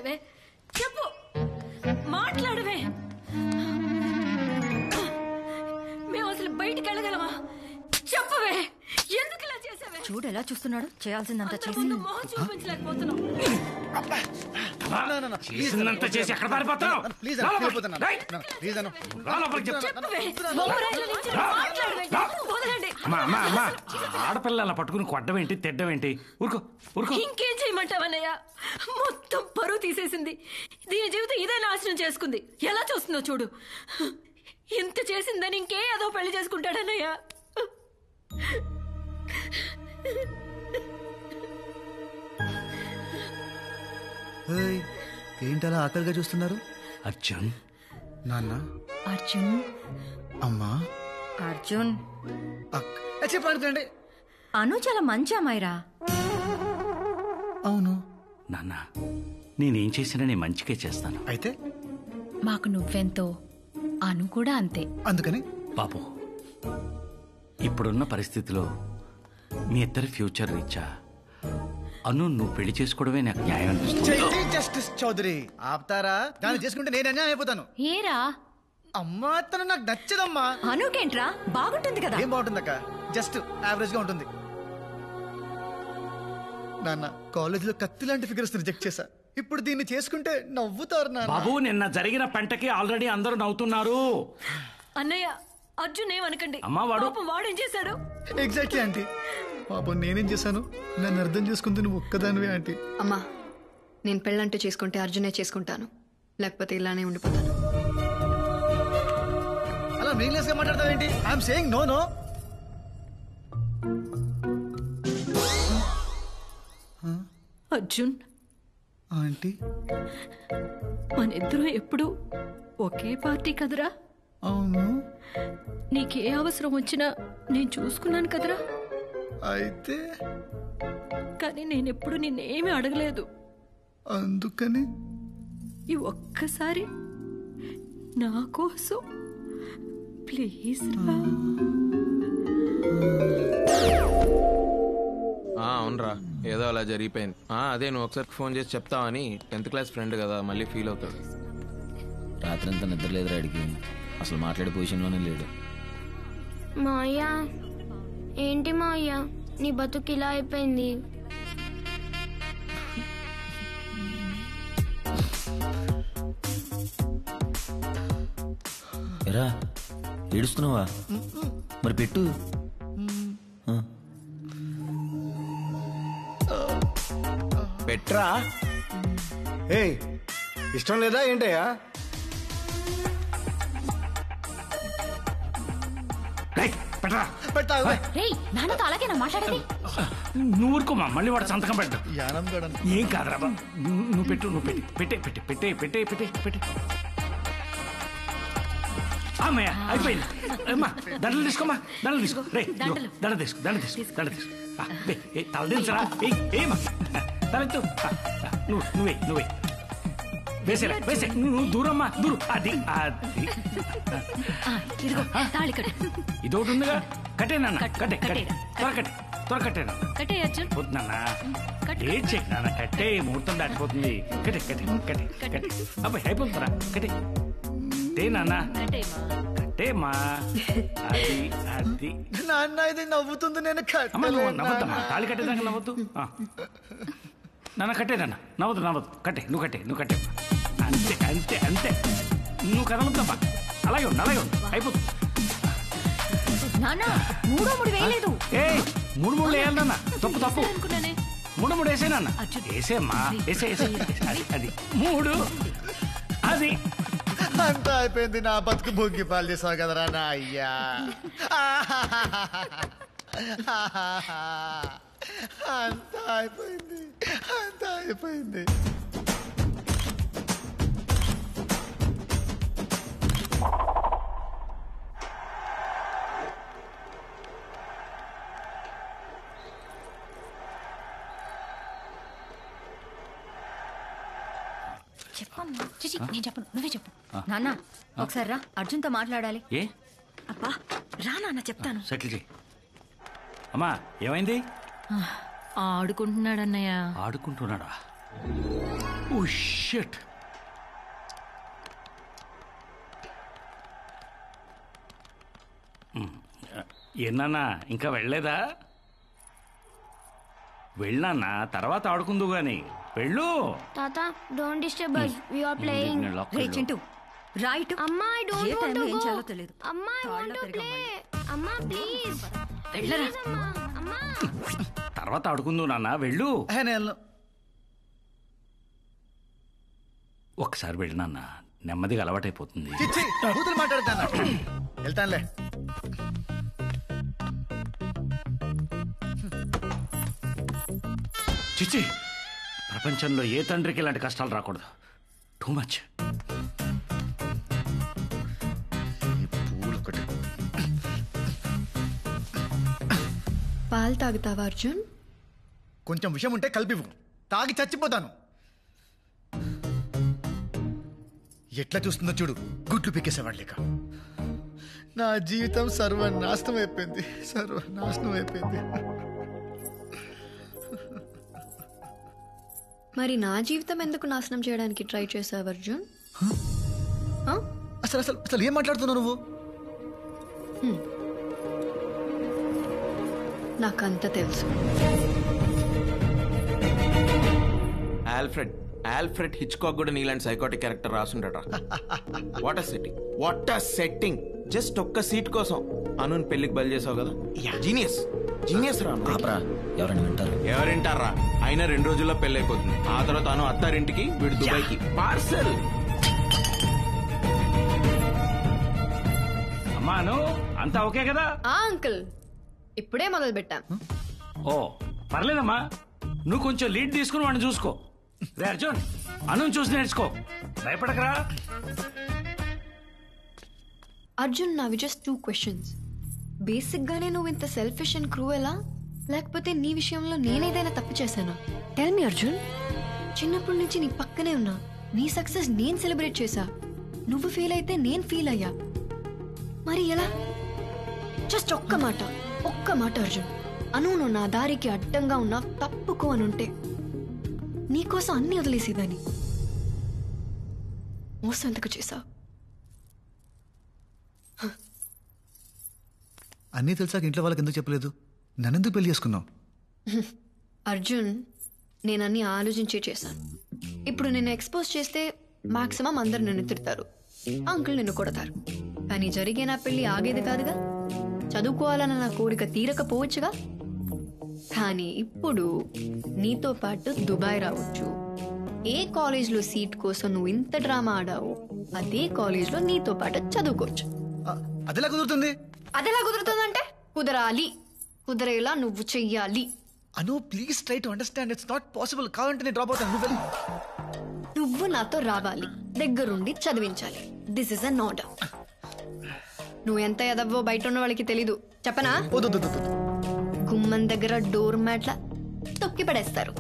చేసావే? చెప్పు, మాట్లాడవే. మేము అసలు బయటికి వెళ్ళగలమా? చెప్పవే, ఎందుకు ఇలా చేసావే? చూడు ఎలా చూస్తున్నాడు. చేయాల్సిందంతా చేసి మొహం చూపించలేకపోతున్నాం. చేసిందంతా చేసి ఎక్కడ పారిపోతున్నావు? ఆడపిల్ల అలా పట్టుకుని కొట్టవేంటి, తిడ్డమేంటి? ఊరుకో ఊరుకో. ఇంకేం చేయమంటావన్నయ్య? మొత్తం పరువు తీసేసింది. దీని జీవితం ఇదే నాశనం చేసుకుంది. ఎలా చూస్తుందో చూడు. ఇంత చేసిందని ఇంకే ఏదో పెళ్లి చేసుకుంటాడన్నయ్య. ఏంటలా ఆకలిగా చూస్తున్నారు? అర్జున్, నాన్న, అర్జున్, అమ్మా, అర్జున్ చెప్పండి. అను చాలా మంచి అమ్మాయిరా. అవును నాన్న, నేనేం చేసినా నీ మంచికే చేస్తాను. అయితే మాకు నువ్వెంతో, అను కూడా అంతే. అందుకని బాబు, ఇప్పుడున్న పరిస్థితిలో మీ ఇద్దరి ఫ్యూచర్ రీచా అను నువ్వు పెళ్లి చేసుకోవడమే నాకు న్యాయం అనిపిస్తుంది. జస్టిస్ చౌదరి ఆపుతారా? దాన్ని చేసుకుంటే నేను అన్యాయం అయిపోతాను. ఏరా అమ్మా, తను నాకు నచ్చదమ్మా. అనుకేంట్రా, బాగుంటుంది కదా. ఏం బాగుంటుందక్క? జస్ట్ యావరేజ్ గా ఉంటుంది. నాన్న, కాలేజ్ లో కత్తి లాంటి ఫిగర్స్ రిజెక్ట్ చేశా. ఇప్పుడు దీన్ని చేసుకుంటే నవ్వుతారు నాన్న. బాబు, నిన్న జరిగిన పంటకి ఆల్రెడీ అందరూ నవ్వుతున్నారు. అన్నయ్య, అర్జున్ ఏమనకండి. అమ్మా, వాడు వాడేం చేశాడు? Exactly aunty. పాపం నేనేం చేశాను? నన్ను అర్థం చేసుకుంది నువ్వు ఒక్కదానివే ఆంటీ. అమ్మా, నేను పెళ్ళంటే చేసుకుంటే అర్జునే చేసుకుంటాను, లేకపోతే ఇలానే ఉండిపోతాను. అలా మీనింగ్లెస్ గా మాట్లాడతావేంటి? I'm saying no no. Arjun aunty, మనిద్దరం ఎప్పుడు ఒకే పార్టీ కదరా? అవును. నీకే అవసరం వచ్చినా నేను చూసుకున్నాను కదరా. అయితే కానీ నేనెప్పుడు నిన్నేమీ అడగలేదు. అందుకని ఈ ఒక్కసారి నా కోసం ప్లీజ్ రా. అవునరా, ఏదో అలా జరిగిపోయింది. అదే నువ్వు ఒకసారి ఫోన్ చేసి చెప్తావని. 10th క్లాస్ ఫ్రెండ్ కదా, మళ్ళీ ఫీల్ అవుతాడు. రాత్రంతా నిద్ర లేదురా అడిగి, అసలు మాట్లాడే పొజిషన్లోనే లేడు. మాయా, ఏంటి మాయా నీ బతుకు ఇలా అయిపోయింది? ఎరా ఏడుస్తున్నావా? మరి పెట్టు. పెట్రా. ఇష్టం లేదా ఏంటయ్యా? నాన్నతో అలాగేనా మాట్లాడేది? నువ్వు ఊరుకోమా, మళ్ళీ వాడు సంతకం పెట్టు. ఏం కాదురా, నువ్వు పెట్టు, నువ్వు పెట్టే పెట్టే పెట్టే పెట్టే పెట్టే పెట్టే. అమ్మయ్య, అయిపోయింది. అమ్మా, దండలు తీసుకోమా, దండలు తీసుకో. రే, దండ తీసుకో, దండ తీసుకో, దండ తీసుకో. తల దించరా. ఏమా, తలెత్తు. నువ్వే నువ్వే వేసేరా, వేసే. నువ్వు దూరమ్మా, దూరం. అది అది ఇదొకటి ఉందిగా. కట్టే నాన్న, కట్టే కట్టే, త్వర కట్టే, త్వర కట్టేనా. కట్టే అర్జున్. వద్దు నాన్న, ఏడ్ చెక్ నాన్న, కట్టే. ముహూర్తం దాటిపోతుంది. కట్టే కట్టే కట్టే కట్టే. అబ్బాయి అయిపోతుందిరా, కట్టే. కట్టే నాన్న, కట్టేమా. అది అది నాన్న, ఇది నవ్వుతుంది. నేను నవ్వద్దమ్మా, తాళి కట్టేదాకా నవ్వద్దు. నాన్న కట్టే నాన్న, నవ్వద్దు నవ్వద్దు. కట్టే, నువ్వు కట్టే, నువ్వు కట్టే. అంతే అంతే అంతే, నువ్వు కదలొద్దమ్మా. అలాగే ఉండు, అలాగే ఉండు, అయిపోతుంది. ఏ 3 వేయాలి నాన్న. తప్పు తప్పు. 3 వేసే నాన్న, వేసేమ్మా, వేసే వేసే. అది అది 3. అది అంతా అయిపోయింది. నా బతుకు భోగి పాలు చేసావు కదరా నా అయ్యా. అంతా అయిపోయింది, అంతా అయిపోయింది. చెప్పమ్మా. చిచి, నేను చెప్పను, నువ్వే చెప్పు. నాన్న, ఒకసారి రా, అర్జున్తో మాట్లాడాలి. ఏ అబ్బా రా నాన్న, చెప్తాను. సెటిల్ చేయి. అమ్మా, ఏమైంది? ఆడుకుంటున్నాడు అన్నయ్య. ఆడుకుంటున్నాడా? Oh shit. ఏనా ఇంకా వెళ్ళలేదా? వెళ్ళానా, తర్వాత ఆడుకుందు గాని వెళ్ళు. తాత don't disturb us, we are playing. రే చింటూ రైట్ అమ్మా ఐ డోంట్ ఏ వాంట్ టైంలో టు ఏం గో. చేయాలో తెలియదు. అమ్మా ఐ వాంట్ టు ప్లే. అమ్మా ప్లీజ్ వెళ్ళరా. అమ్మా అమ్మా. తర్వాత ఆడుకుందు నాన్న, వెళ్ళు. నేను ఒకసారి వెళ్ళు నాన్న, నెమ్మదిగా అలవాటైపోతుంది. చిచ్చి కూతురు మాట్లాడతాను. వెళ్తానులే. చిచ్చి, ప్రపంచంలో ఏ తండ్రికి ఇలాంటి కష్టాలు రాకూడదు. Too much. పాలు తాగుతావా అర్జున్? కొంచెం విషయం ఉంటే కలిపివు, తాగి చచ్చిపోతాను. ఎట్లా చూస్తుందో చూడు, గుడ్లు పీకేసేవాడు లేక. నా జీవితం సర్వనాశనం అయిపోయింది, సర్వనాశనం అయిపోయింది. మరి నా జీవితం ఎందుకు నాశనం చేయడానికి ట్రై చేసావు అర్జున్? అసలు అసలు అసలు ఏం మాట్లాడుతున్నావు నువ్వు? నాకంత తెలుసు. ఆల్ఫ్రెడ్ హిచ్కాక్ కూడా నీలాంటి సైకోటిక్ క్యారెక్టర్ రాసుండట. What a setting, what a setting. Just ఒక్క సీట్ కోసం అనుని పెళ్లికి బయలు చేసావు కదా. జీనియస్ జీనియస్ రా. ఎవరైనా వింటారు? ఎవరింటారా? అయినా 2 రోజుల్లో పెళ్లి అయిపోతుంది. ఆ తర్వాత అను అత్తారింటికి, వీడు దుబాయ్కి పార్సల్. అమ్మాను అంతా ఓకే కదా? అంకుల్ ఇప్పుడే మొదలు పెట్టాం. ఓ పర్లేదమ్మా, నువ్వు కొంచెం లీడ్ తీసుకుని వాడిని చూసుకో. రే అర్జున్, అను చూసి నేర్చుకో, భయపడకరా. అర్జున్ నావి జస్ట్ 2 questions. బేసిక్ గానే నువ్వు ఇంత సెల్ఫిష్ అండ్ క్రూయలా, లేకపోతే నీ విషయంలో నేనేదైనా తప్పు చేశానా? Tell me Arjun. చిన్నప్పటి నుంచి నీ పక్కనే ఉన్నా, నీ సక్సెస్ నేను సెలబ్రేట్ చేశా. నువ్వు ఫీల్ అయితే నేను ఫీల్ అయ్యా. మరి ఎలా? జస్ట్ ఒక్క మాట అర్జున్. అను నువ్వు నా దారికి అడ్డంగా ఉన్నా తప్పుకో అనుంటే నీకోసం అన్ని వదిలేసేదాన్ని. మోసం ఎందుకు చేశా? అన్నీ తెలిసాక ఇంట్లో వాళ్ళకి ఎందుకు చెప్పలేదు? నన్నెందుకు పెళ్లి చేసుకున్నావు? అర్జున్, నేను అన్ని ఆలోచించే చేశాను. ఇప్పుడు నిన్ను ఎక్స్పోజ్ చేస్తే మాక్సిమం అందరు నిన్ను తిడతారు, అంకుల్ నిన్ను కొడతారు. కానీ జరిగే నా పెళ్లి ఆగేది కాదుగా. చదువుకోవాలన్న నా కోరిక తీరకపోవచ్చుగా. కానీ ఇప్పుడు నీతో పాటు దుబాయ్ రావచ్చు. ఏ కాలేజ్లో సీట్ కోసం నువ్వు ఇంత డ్రామా ఆడావు, అదే కాలేజ్లో నీతో పాటు చదువుకోవచ్చు. అదెలా కుదురుతుంది? అదెలా కుదురుతుందంటే కుదరాలి, కుదరేలా నువ్వు చెయ్యాలి. Anu please try to understand, it's not possible. కావాలంటే నేను డ్రాప్ అవుతాను. నువ్వు నాతో రావాలి, దగ్గరుండి చదివించాలి. This is an order. నువ్వు ఎంత ఎదవ్వో బయట ఉన్న వాళ్ళకి తెలీదు, చెప్పనా? గుమ్మం దగ్గర డోర్ మ్యాట్ల తొక్కి పడేస్తారు.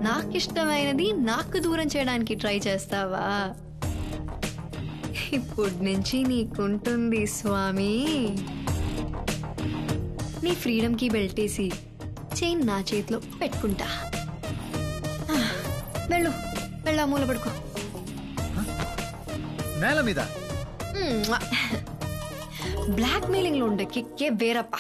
నాకిష్టమైనది నాకు దూరం చేయడానికి ట్రై చేస్తావా? ఇప్పటి నుంచి నీకుంటుంది స్వామి. నీ ఫ్రీడమ్ కి బెల్టేసి చైన్ నా చేతిలో పెట్టుకుంటా. వెళ్ళు, వెళ్ళా మూల పడుకో. నేల మీద బ్లాక్ మెయిలింగ్ లో ఉండే కిక్కే వేరప్ప.